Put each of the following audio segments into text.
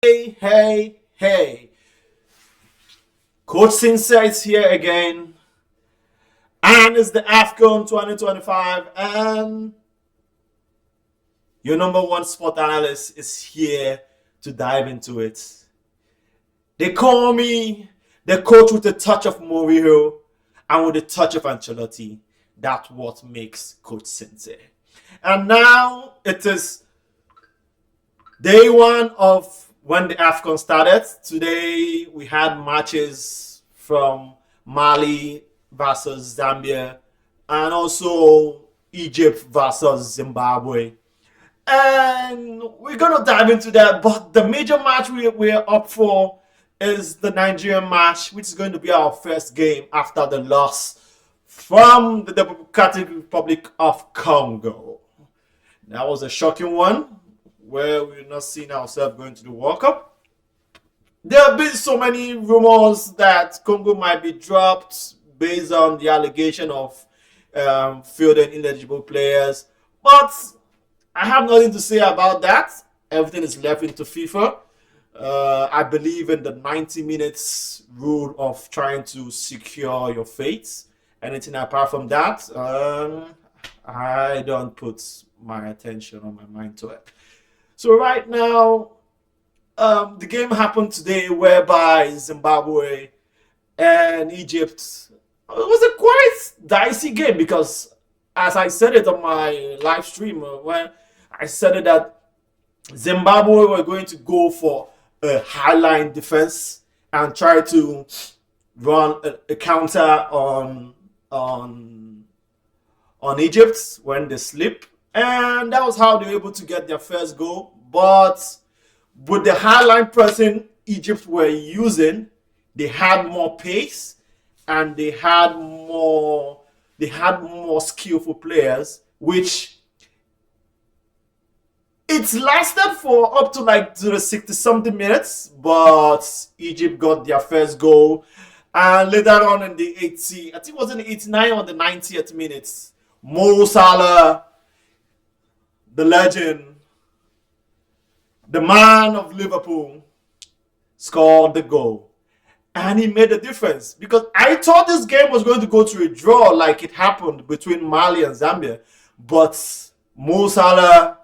Hey. Coach Sincere is here again. And it's the AFCON 2025. And your number one sport analyst is here to dive into it. They call me the coach with a touch of Mourinho and with a touch of Ancelotti. That's what makes Coach Sincere. And now it is day one of when the AFCON started. Today we had matches from Mali versus Zambia and also Egypt versus Zimbabwe. And we're going to dive into that. But the major match we're up for is the Nigerian match, which is going to be our first game after the loss from the Democratic Republic of Congo. That was a shocking one, where we're not seeing ourselves going to the World Cup. There have been so many rumors that Congo might be dropped based on the allegation of fielding ineligible players. But I have nothing to say about that. Everything is left into FIFA. I believe in the 90 minutes rule of trying to secure your fate. Anything apart from that, I don't put my attention or my mind to it. So right now, the game happened today whereby Zimbabwe and Egypt, it was a quite dicey game because, as I said it on my live stream, when I said it that Zimbabwe were going to go for a high-line defense and try to run a counter on Egypt when they slip. And that was how they were able to get their first goal. But with the highline pressing Egypt were using, they had more pace and they had more skillful players, which it lasted for up to like the 60-something minutes, but Egypt got their first goal. And later on in the 80, I think it was in the 89 or the 90th minutes, Mo Salah, the legend, the man of Liverpool, scored the goal. And he made a difference. Because I thought this game was going to go to a draw like it happened between Mali and Zambia. But Mo Salah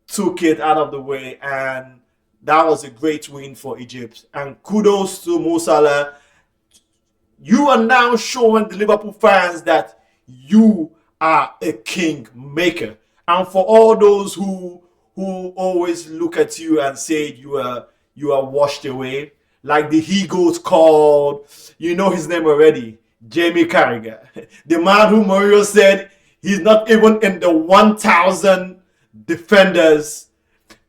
took it out of the way. And that was a great win for Egypt. And kudos to Mo Salah. You are now showing the Liverpool fans that you are a king maker. And for all those who always look at you and say you are washed away, like the he-goat called, you know his name already, Jamie Carragher. The man who Mourinho said he's not even in the 1,000 defenders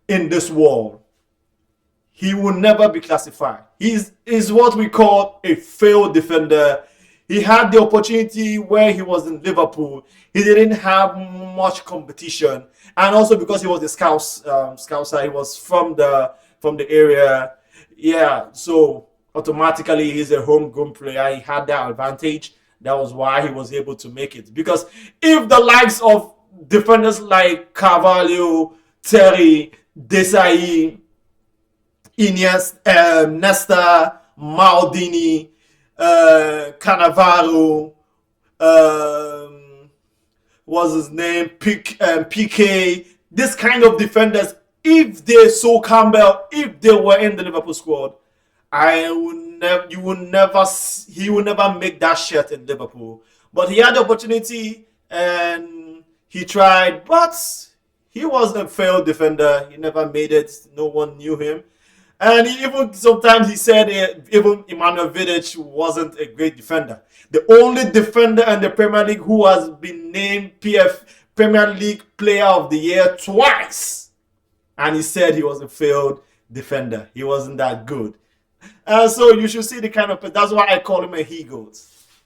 in this world. He will never be classified. He's what we call a failed defender. He had the opportunity where he was in Liverpool. He didn't have much competition. And also because he was a Scouser, he was from the area. Yeah, so automatically he's a homegrown player. He had that advantage. That was why he was able to make it. Because if the likes of defenders like Carvalho, Terry, Desai, Iniesta, Nesta, Maldini, Cannavaro, what's his name, PK, this kind of defenders, if they saw Campbell, if they were in the Liverpool squad, he would never make that shirt in Liverpool. But he had the opportunity and he tried, but he was a failed defender. He never made it. No one knew him. And sometimes he said even Emmanuel Vidic wasn't a great defender. The only defender in the Premier League who has been named Premier League Player of the Year twice. And he said he was a failed defender. He wasn't that good. So you should see the kind of, that's why I call him a he-goat.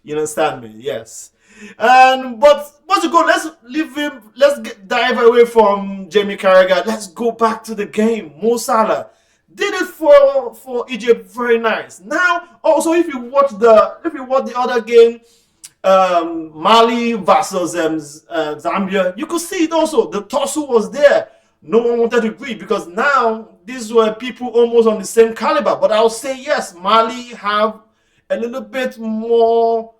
You understand me? Yes. But once you go, let's leave him. Dive away from Jamie Carragher. Let's go back to the game. Mo Salah did it for Egypt, very nice. Now, also, if you watch the other game, Mali versus Zambia, you could see it also. The tussle was there. no one wanted to agree because now these were people almost on the same caliber. But I'll say yes, Mali have a little bit more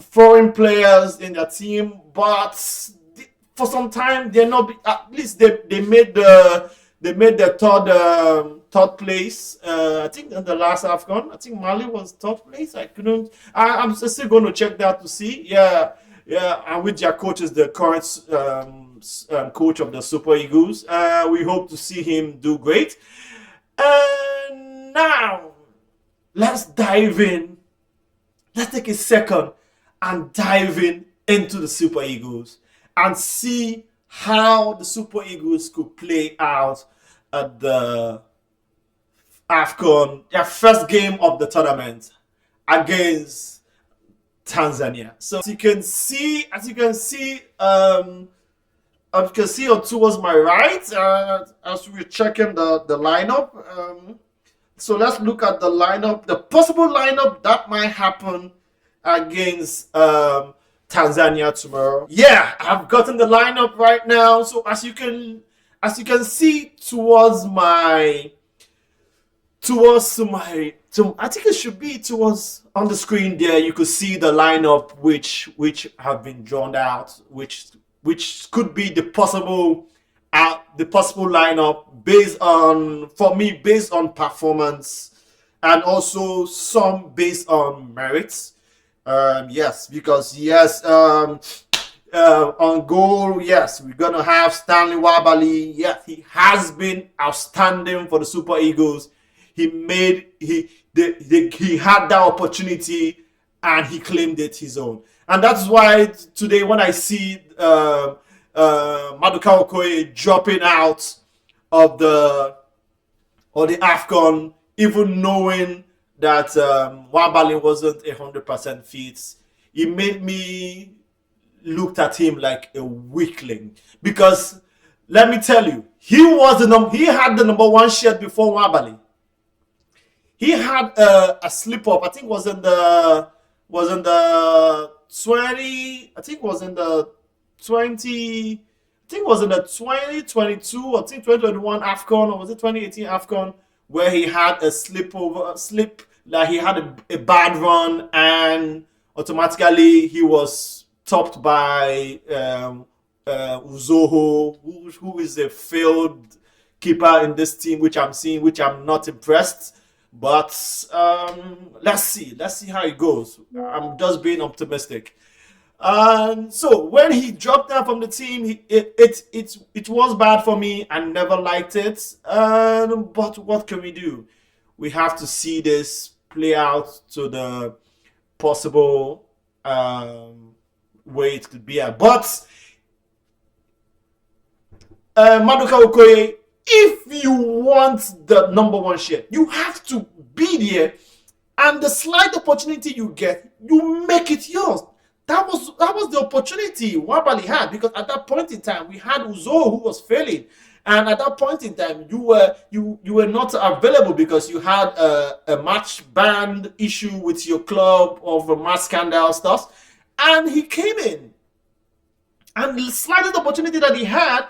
foreign players in their team, but for some time they're not. At least they made the third place. I think in the last AFCON, I think Mali was third place. I couldn't. I'm still going to check that to see. Yeah, yeah. And with their coach is the current coach of the Super Eagles. We hope to see him do great. And now let's dive in. Let's take a second and dive into the Super Eagles and see how the Super Eagles could play out at the AFCON, their first game of the tournament against Tanzania. So as you can see, towards my right, as we're checking the lineup. So let's look at the lineup, the possible lineup that might happen against Tanzania tomorrow. Yeah, I've gotten the lineup right now. So as you can see towards my I think it should be towards on the screen there. You could see the lineup which have been drawn out, which could be the possible lineup based on performance and also some based on merits. Yes, because on goal, yes, we're gonna have Stanley Wabali. Yes, he has been outstanding for the Super Eagles. He had that opportunity and he claimed it his own. And that's why today when I see Maduka Okoye dropping out of the AFCON, even knowing that Wabali wasn't 100% fit, it made me looked at him like a weakling. Because let me tell you, he had the number one shirt before Wabali. He had a slip up. I think was in the 20. I think was in the 20. I think was in the 2022. I think 2021 AFCON, or was it 2018 AFCON, where he had a slip, like he had a bad run, and automatically he was topped by Uzoho, who is a failed keeper in this team, which I'm not impressed. But let's see how it goes. I'm just being optimistic. And so when he dropped down from the team, it was bad for me. I never liked it. But what can we do? We have to see this play out to the possible way it could be at. But Maduka Okoye, if you want the number one shirt, you have to be there, and the slight opportunity you get, you make it yours. That was the opportunity Wabali had, because at that point in time we had Uzo who was failing, and at that point in time you were not available because you had a match ban issue with your club of a match scandal stuff, and he came in, and the slightest opportunity that he had,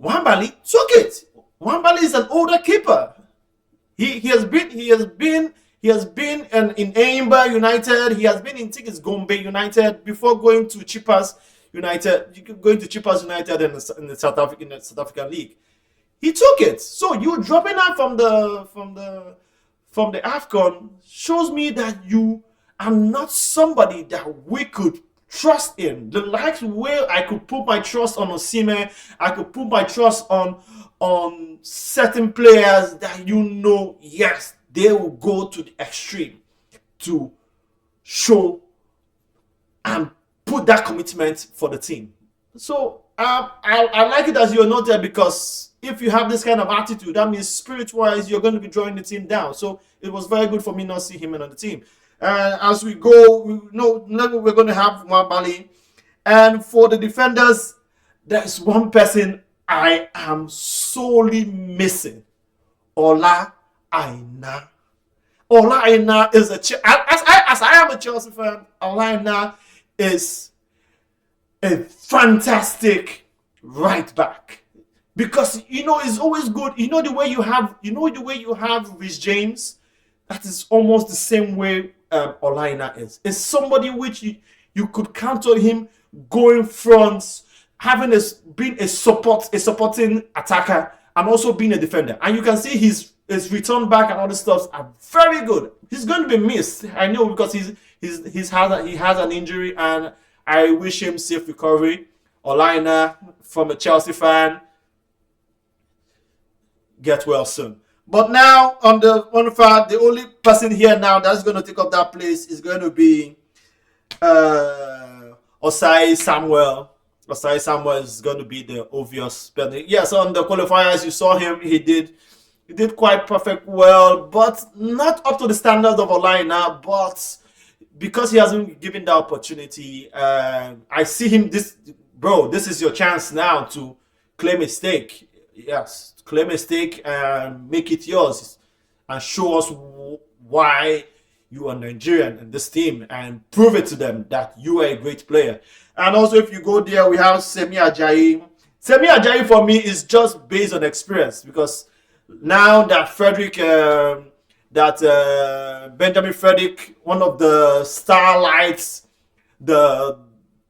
Wabali took it. Wabali is an older keeper. He has been in Aimba United. He has been in Gombe United before going to Chippers United. Going to Chippers United in the South African League. He took it. So you dropping out from the AFCON shows me that you are not somebody that we could trust in. The likes where I could put my trust on Osimhen, I could put my trust on certain players that yes, they will go to the extreme to show and put that commitment for the team. So I like it as you're not there, because if you have this kind of attitude, that means spirit-wise you're going to be drawing the team down. So it was very good for me not seeing him on the team. As we go, we're going to have Wabali. And for the defenders, there's one person I am solely missing. Ola Aina. Ola Aina is as I am a Chelsea fan, Ola Aina is a fantastic right back. Because it's always good. The way you have Rhys James, that is almost the same way Olaina is. It's somebody which you could count on him going front, having being a supporting attacker, and also being a defender. And you can see his return back and all the stuff are very good. He's going to be missed, I know, because he has an injury, and I wish him safe recovery. Olaina, from a Chelsea fan, get well soon. But now on the fact, the only person here now that's going to take up that place is going to be Osai Samuel. Osai Samuel is going to be the obvious. Yes, on the qualifiers you saw him. He did quite perfect well, but not up to the standards of Olaina. But because he hasn't been given the opportunity, I see him. This is your chance now to claim a stake. Yes, claim a stake and make it yours, and show us why you are Nigerian in this team, and prove it to them that you are a great player. And also, if you go there, we have Semi Ajayi. Semi Ajayi for me is just based on experience, because now that Benjamin Frederick, one of the starlights, the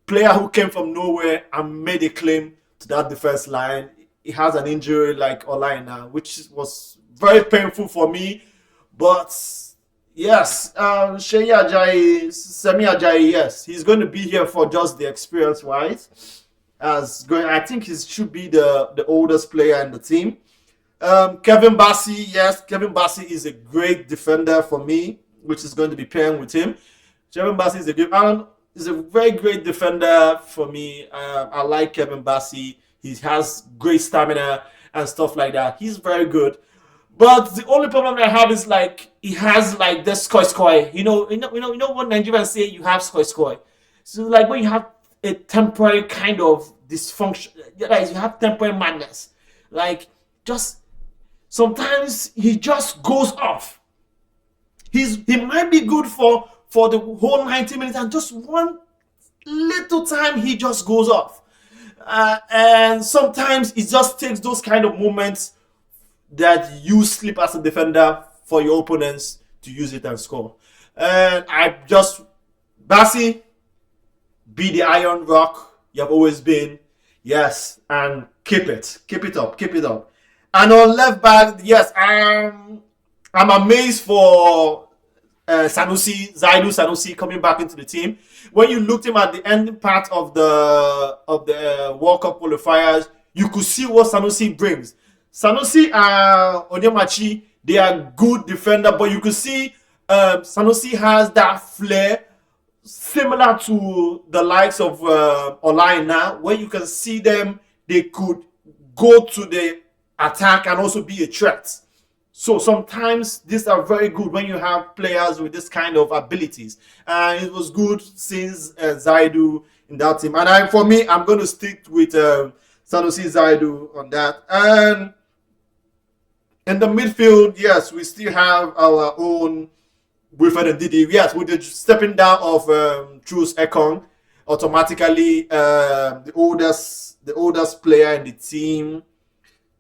player who came from nowhere and made a claim to that defense line, he has an injury like Olaina, which was very painful for me. But yes, Semi Ajayi, yes, he's going to be here for just the experience wise. I think he should be the oldest player in the team. Kevin Bassey, yes, Kevin Bassey is a great defender for me, which is going to be pairing with him. Kevin Bassey is a very great defender for me. I like Kevin Bassey. He has great stamina and stuff like that. He's very good. But the only problem I have is he has the score. You know what Nigerians say, you have score. So when you have a temporary kind of dysfunction, you have temporary madness. Just sometimes he just goes off. He might be good for the whole 90 minutes, and just one little time he just goes off. And sometimes it just takes those kind of moments that you slip as a defender for your opponents to use it and score. And Bassey, be the iron rock you have always been. Yes, and keep it up. And on left back, yes, I'm amazed for Zaidu Sanusi coming back into the team. When you looked him at the ending part of the World Cup qualifiers, you could see what Sanusi brings. Sanusi and Onyemachi, they are good defender, but you could see Sanusi has that flair similar to the likes of Olaina, where you can see them, they could go to the attack and also be a threat. So sometimes these are very good when you have players with this kind of abilities. And it was good since Zaidu in that team. And for me, I'm going to stick with Sanusi Zaidu on that. And in the midfield, yes, we still have our own Wilfred Ndidi. Yes, with the stepping down of Truls Ekong, automatically the oldest player in the team.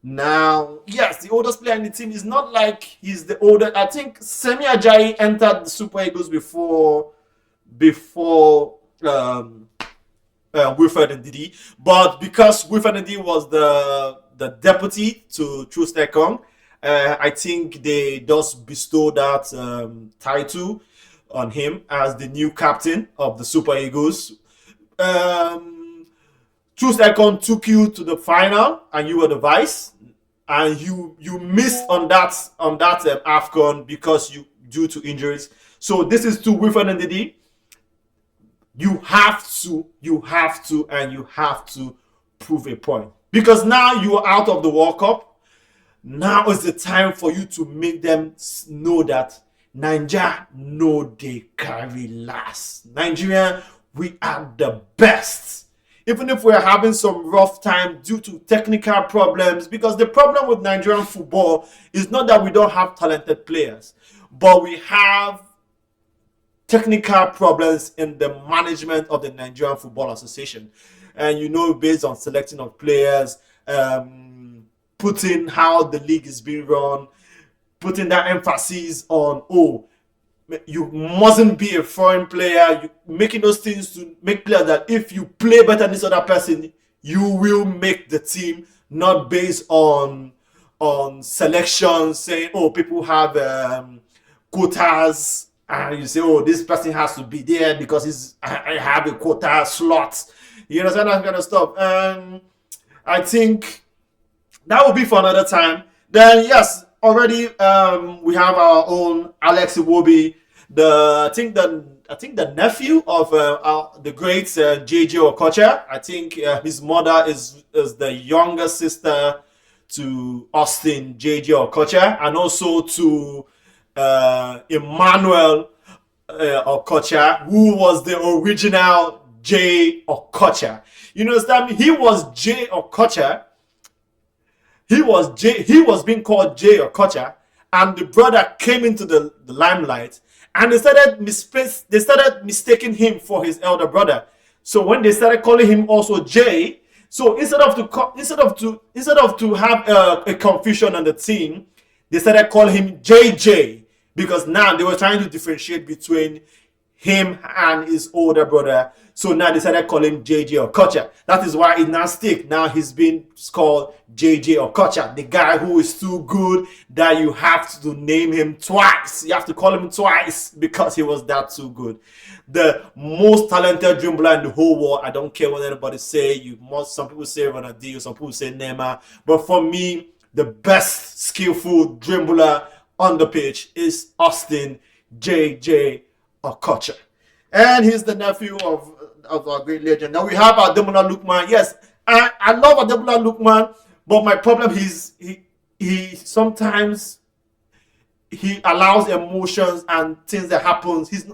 Now, yes, the oldest player in the team is not like he's the oldest. I think Semi Ajayi entered the Super Eagles before Wilfred Ndidi. But because Wilfred Ndidi was the deputy to Truls Ekong, I think they just bestowed that title on him as the new captain of the Super Eagles. Truls Ekong took you to the final, and you were the vice, and you missed on that AFCON because due to injuries. So this is to Wilfred Ndidi. You have to prove a point, because now you are out of the World Cup. Now is the time for you to make them know that Nigeria know they carry last. Nigeria, we are the best. Even if we're having some rough time due to technical problems, because the problem with Nigerian football is not that we don't have talented players, but we have technical problems in the management of the Nigerian Football Association. and based on selecting of players, putting how the league is being run, putting that emphasis on, you mustn't be a foreign player, making those things to make clear that if you play better than this other person, you will make the team, not based on selection, saying, people have quotas, and you say, this person has to be there because I have a quota slot. You understand that kind of stuff? I think that will be for another time. Then yes, already we have our own Alex Iwobi, I think the nephew of the great JJ Okocha. I think his mother is the younger sister to Austin JJ Okocha, and also to Emmanuel Okocha, who was the original J Okocha. You understand me? He was J Okocha. He was being called J Okocha, and the brother came into the limelight, and they started mistaking him for his elder brother. So when they started calling him also J, so instead of to have a confusion on the team, they started calling him JJ, because now they were trying to differentiate between him and his older brother. So now they started calling him JJ Okocha. That is why it now sticks. Now he's been called JJ Okocha, the guy who is too good that you have to name him twice. You have to call him twice because he was that too good. The most talented dribbler in the whole world. I don't care what anybody say. Some people say Ronaldinho, some people say Neymar. But for me, the best skillful dribbler on the pitch is Austin JJ Okocha. And he's the nephew of our great legend. Now we have Ademola Lookman. Yes, I love Ademola Lookman, but my problem is he sometimes he allows emotions and things that happens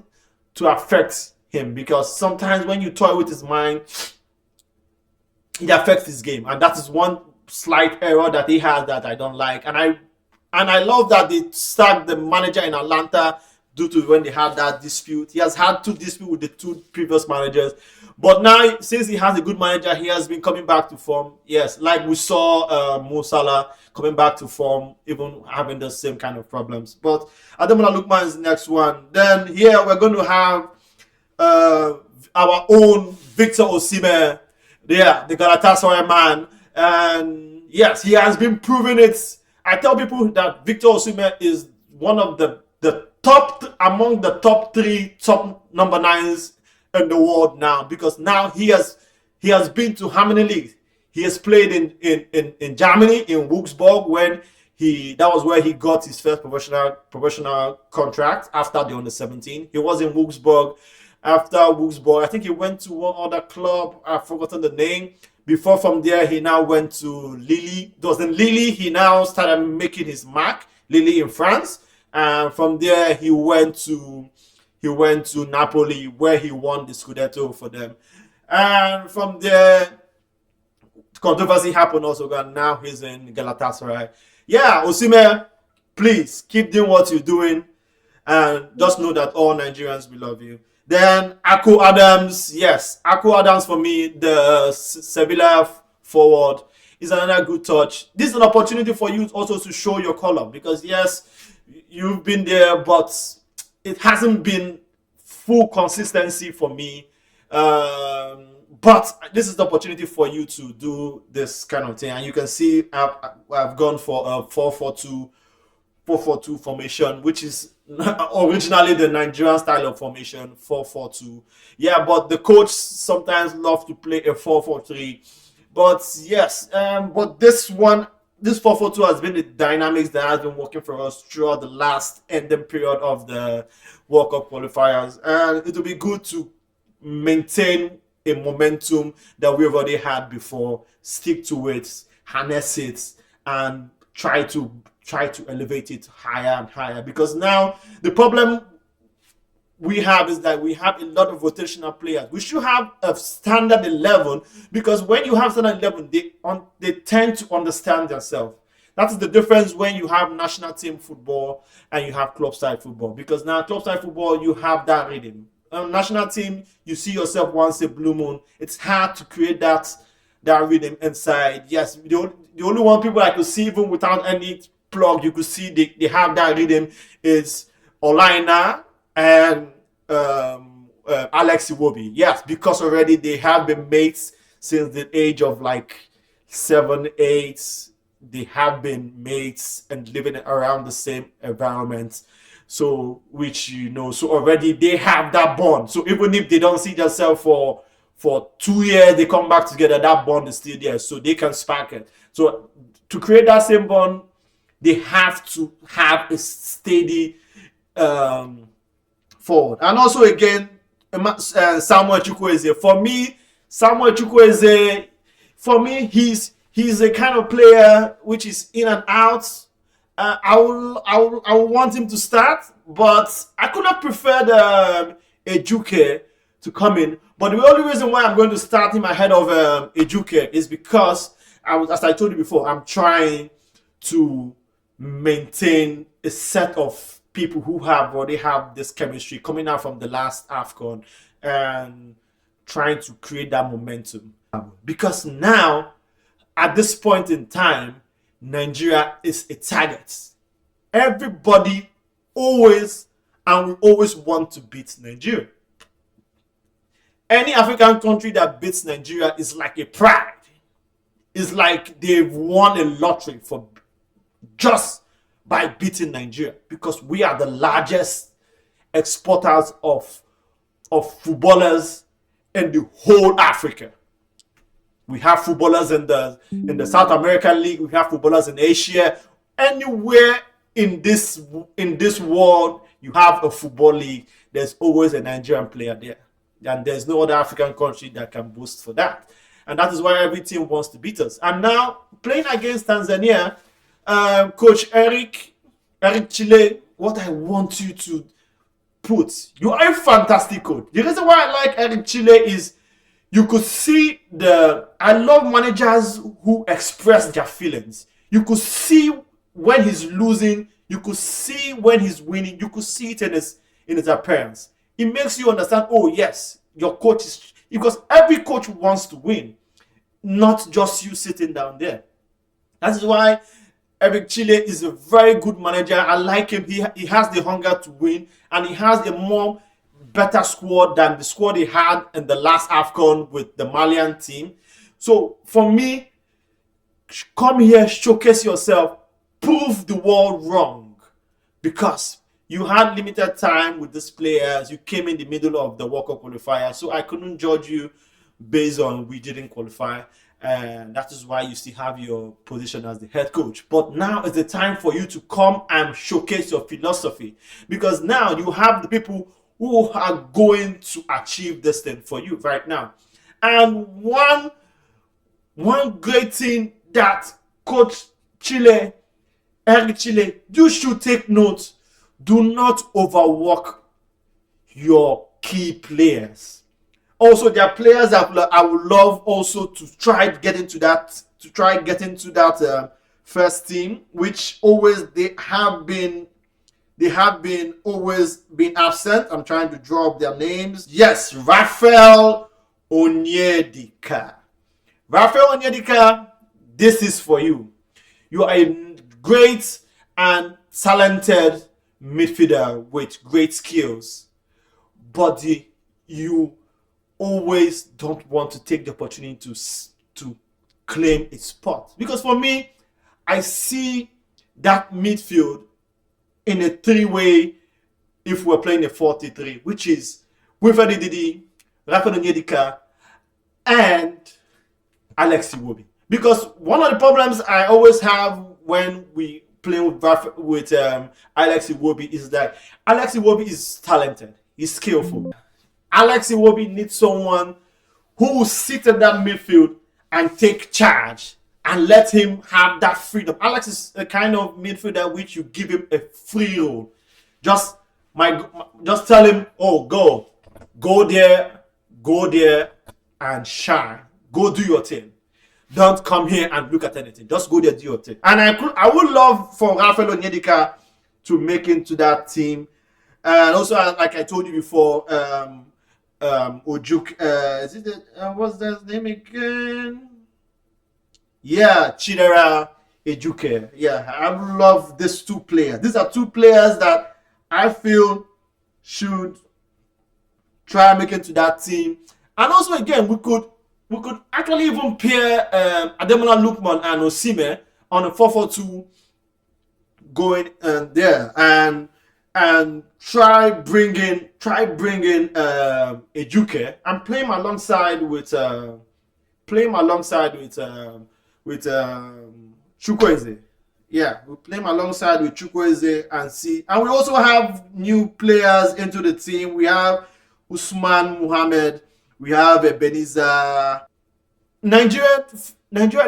to affect him, because sometimes when you toy with his mind, it affects his game, and that is one slight error that he has that I don't like. And I love that they sacked the manager in Atlanta due to when they had that dispute. He has had 2 disputes with the 2 previous managers. But now, since he has a good manager, he has been coming back to form. Yes, like we saw Mo Salah coming back to form, even having the same kind of problems. But Ademola Lookman is the next one. Then here we're going to have our own Victor Osimhen. Yeah, the Galatasaray man. And yes, he has been proving it. I tell people that Victor Osimhen is one of the among the top 3 top number 9s in the world now, because now he has been to how many leagues? He has played in Germany, in Wolfsburg, when that was where he got his first professional contract after the under-17. He was in Wolfsburg. After Wolfsburg, I think he went to one other club. I've forgotten the name. Before, from there, he now went to Lille. It was in Lille he now started making his mark. Lille in France. And from there, he went to Napoli, where he won the Scudetto for them. And from there, controversy happened also, and now he's in Galatasaray. Yeah, Osimhen, please keep doing what you're doing, and just know that all Nigerians will love you. Then Ako Adams, yes, Ako Adams for me, the Sevilla forward, is another good touch. This is an opportunity for you also to show your color, because yes, you've been there, but it hasn't been full consistency for me. But this is the opportunity for you to do this kind of thing. And you can see I've gone for a 4-4-2 formation, which is originally the Nigerian style of formation, 4-4-2. Yeah, but the coach sometimes loves to play a 4-4-3. But yes, but this 4-4-2 has been the dynamics that has been working for us throughout the last ending period of the World Cup qualifiers. And it will be good to maintain a momentum that we've already had before, stick to it, harness it, and try to elevate it higher and higher. Because now the problem we have is that we have a lot of rotational players. We should have a standard 11, because when you have standard 11, they tend to understand themselves. That is the difference when you have national team football and you have club side football. Because now club side football, you have that rhythm. national team, you see yourself once a blue moon. It's hard to create that rhythm inside. Yes, the only one people I could see even without any plug, you could see they have that rhythm is Olaina and Alex Iwobi. Yes, because already they have been mates since the age of like 7, 8. They have been mates and living around the same environment. So, which so already they have that bond. So even if they don't see themselves for 2 years, they come back together, that bond is still there. So they can spark it. So to create that same bond, they have to have a steady forward. And also again, Samuel Chukwueze. For me, Samuel Chukwueze, he's a kind of player which is in and out. I will want him to start, but I could have preferred Ejuke to come in. But the only reason why I'm going to start him ahead of Ejuke is because, as I told you before, I'm trying to maintain a set of people who already have this chemistry coming out from the last AFCON and trying to create that momentum. Because now, at this point in time, Nigeria is a target. Everybody always and we always want to beat Nigeria. Any African country that beats Nigeria is like a pride. It's like they've won a lottery for just by beating Nigeria, because we are the largest exporters of footballers in the whole Africa. We have footballers in the South American League. We have footballers in Asia. Anywhere in this world, you have a football league. There's always a Nigerian player there, and there's no other African country that can boast for that. And that is why every team wants to beat us. And now playing against Tanzania, Coach Eric Chile, what I want you to put, you are a fantastic coach. The reason why I like Eric Chile is, you could see I love managers who express their feelings. You could see when he's losing. You could see when he's winning. You could see it in his appearance. It makes you understand, oh yes, your coach is, because every coach wants to win, not just you sitting down there. That is why Eric Chile is a very good manager. I like him. He has the hunger to win, and he has a better squad than the squad he had in the last AFCON with the Malian team. So for me, come here, showcase yourself, prove the world wrong, because you had limited time with these players. You came in the middle of the World Cup qualifier, so I couldn't judge you based on we didn't qualify, and that is why you still have your position as the head coach. But now is the time for you to come and showcase your philosophy, because now you have the people who are going to achieve this thing for you right now. And one great thing that Coach Chile, Eric Chile, you should take note: do not overwork your key players. Also, there are players that I would love also to try get into that first team, which always they have been always been absent. I'm trying to draw up their names. Yes, Raphael Onyedika. Raphael Onyedika, this is for you. You are a great and talented midfielder with great skills, but you always don't want to take the opportunity to claim a spot. Because for me, I see that midfield in a three-way if we're playing a 4-3, which is Wilfred Ndidi, Raphael Onyedika, and Alex Iwobi. Because one of the problems I always have when we play with Alex Iwobi is that Alex Iwobi is talented, he's skillful. Alex Iwobi needs someone who will sit in that midfield and take charge and let him have that freedom. Alex is a kind of midfielder which you give him a free role. Just tell him, oh, go there and shine. Go do your thing. Don't come here and look at anything. Just go there, do your thing. And I would love for Raphael Onyedika to make into that team. And also, like I told you before, Ojuk, is it what's his name again? Yeah, Chidera Ejuke. Yeah, I love these two players. These are two players that I feel should try and make it to that team. And also, again, we could actually even pair Ademola Lookman and Osime on a 4-4-2 going there, and try bringing Ejuke and play him alongside with Chukwueze. Yeah, we play him alongside with Chukwueze and see. And we also have new players into the team. We have Usman Muhammad. We have Ebenezer. Nigeria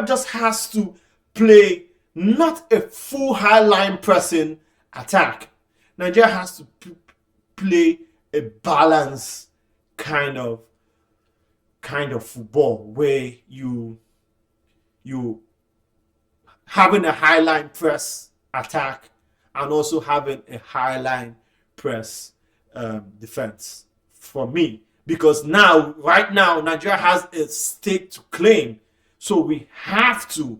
just has to play not a full high line pressing attack. Nigeria has to play a balanced kind of football where you having a high line press attack and also having a high line press defense for me. Because right now, Nigeria has a stake to claim. So we have to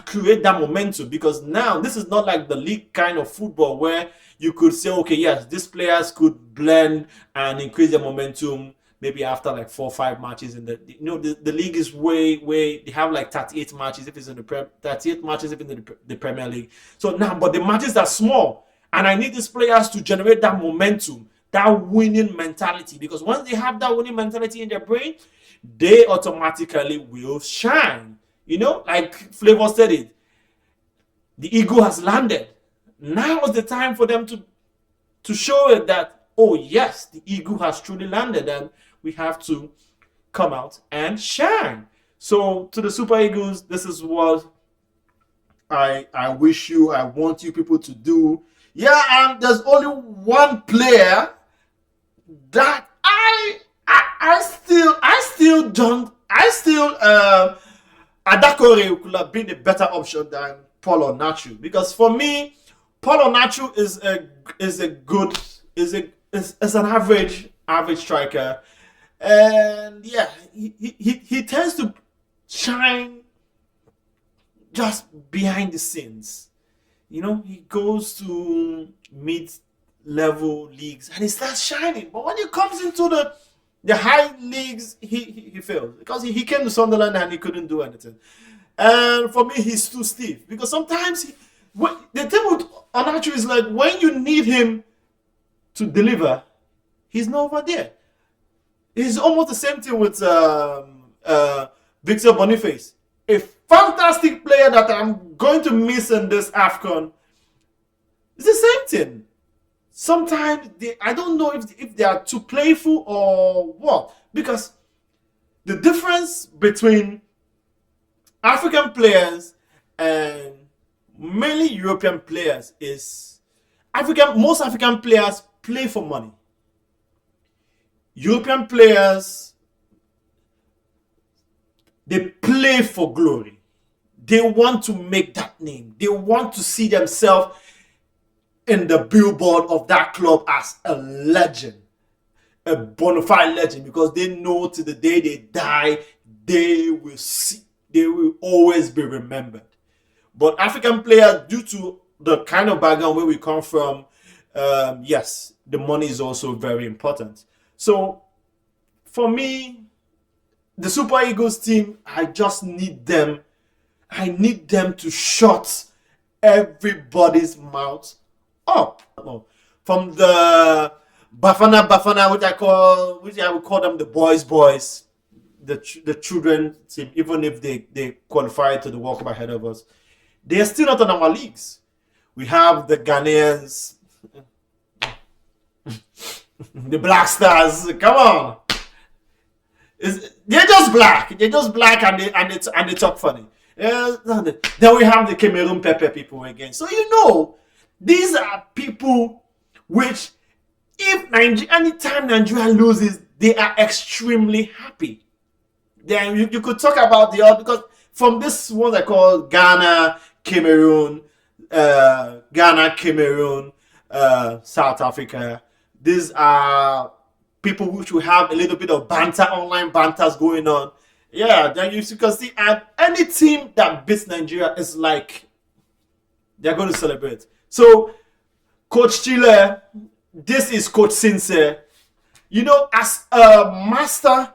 create that momentum, because now this is not like the league kind of football where you could say, okay, yes, these players could blend and increase their momentum maybe after like 4 or 5 matches in the league is way they have like 38 matches if it's in the 38 matches if in the Premier League. So now, but the matches are small, and I need these players to generate that momentum, that winning mentality, because once they have that winning mentality in their brain, they automatically will shine. Like Flavor said it, the eagle has landed. Now is the time for them to show it that, oh yes, the eagle has truly landed, and we have to come out and shine. So to the Super Eagles, this is what I want you people to do. Yeah, and there's only one player that Adakore could have been a better option than Paul Onachu, because for me, Paul Onachu is an average striker, and yeah, he tends to shine just behind the scenes. He goes to mid-level leagues and he starts shining, but when he comes into the high leagues, he fails, because he came to Sunderland and he couldn't do anything. And for me, he's too stiff, because sometimes the thing with Onachu is like, when you need him to deliver, he's not over there. It's almost the same thing with Victor Boniface, a fantastic player that I'm going to miss in this AFCON. It's the same thing. Sometimes I don't know if they are too playful or what, because the difference between African players and mainly European players is most African players play for money. European players, they play for glory. They want to make that name. They want to see themselves in the billboard of that club as a legend, a bona fide legend, because they know to the day they die, they will always be remembered. But African players, due to the kind of background where we come from, yes, the money is also very important. So for me, the Super Eagles team, I just need them. I need them to shut everybody's mouth up. From the Bafana, which I would call them the boys, the children team, even if they qualify to the World Cup ahead of us, they are still not in our leagues. We have the Ghanaians, the Black Stars. Come on, they're just black. They're just black, and they talk funny. Then we have the Cameroon Pepe people again. So these are people which, anytime Nigeria loses, they are extremely happy. Then you could talk about the other, because from this one I call Ghana, Cameroon, South Africa, These are people which will have a little bit of banter, online banters going on. Yeah, then you can see, and any team that beats Nigeria is like they're going to celebrate. So, Coach Chile, this is Coach Sincere. You know, as a master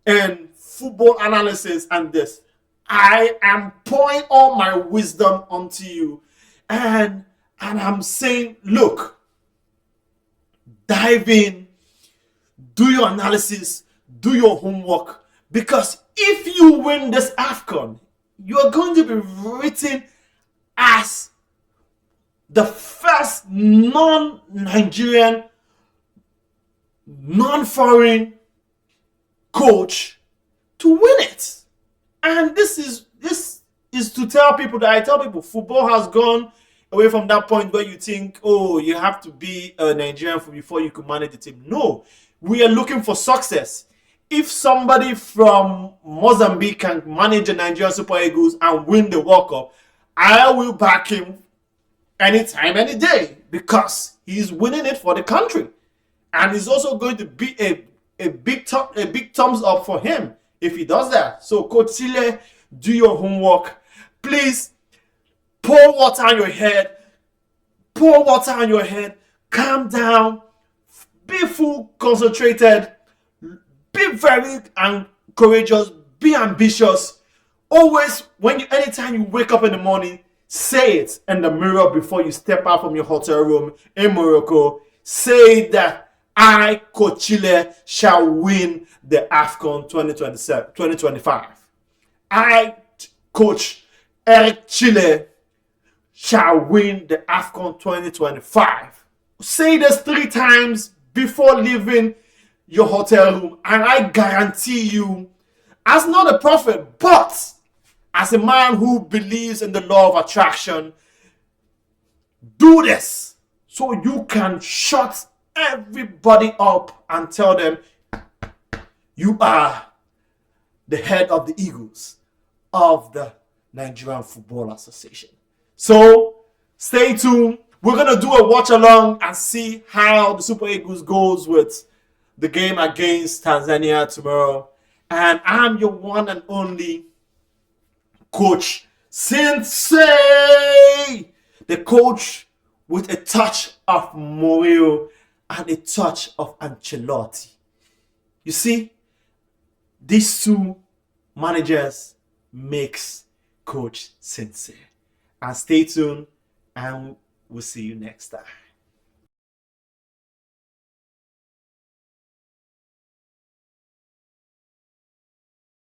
in football analysis and this, I am pouring all my wisdom onto you, and I'm saying, look, dive in, do your analysis, do your homework, because if you win this AFCON, you are going to be written as the first non-Nigerian, non-foreign coach to win it. And this is to tell people that I tell people football has gone away from that point where you think, oh, you have to be a Nigerian before you can manage the team. No, we are looking for success. If somebody from Mozambique can manage the Nigerian Super Eagles and win the World Cup, I will back him anytime, any day, because he's winning it for the country. And it's also going to be a big thumbs up for him if he does that. So, Coach Chile, do your homework. Please, pour water on your head. Pour water on your head. Calm down. Be full concentrated. Be very courageous. Be ambitious. Always, anytime you wake up in the morning, say it in the mirror before you step out from your hotel room in Morocco. Say that I, Coach Chile, shall win the AFCON 2025. I, Coach Eric Chile, shall win the AFCON 2025. Say this 3 times before leaving your hotel room, and I guarantee you, as not a prophet, but as a man who believes in the law of attraction, do this so you can shut everybody up and tell them you are the head of the Eagles of the Nigerian Football Association. So stay tuned. We're going to do a watch along and see how the Super Eagles goes with the game against Tanzania tomorrow. And I'm your one and only Coach Sensei, the coach with a touch of Mourinho and a touch of Ancelotti. You see, these 2 managers makes Coach Sensei. And stay tuned, and we'll see you next time.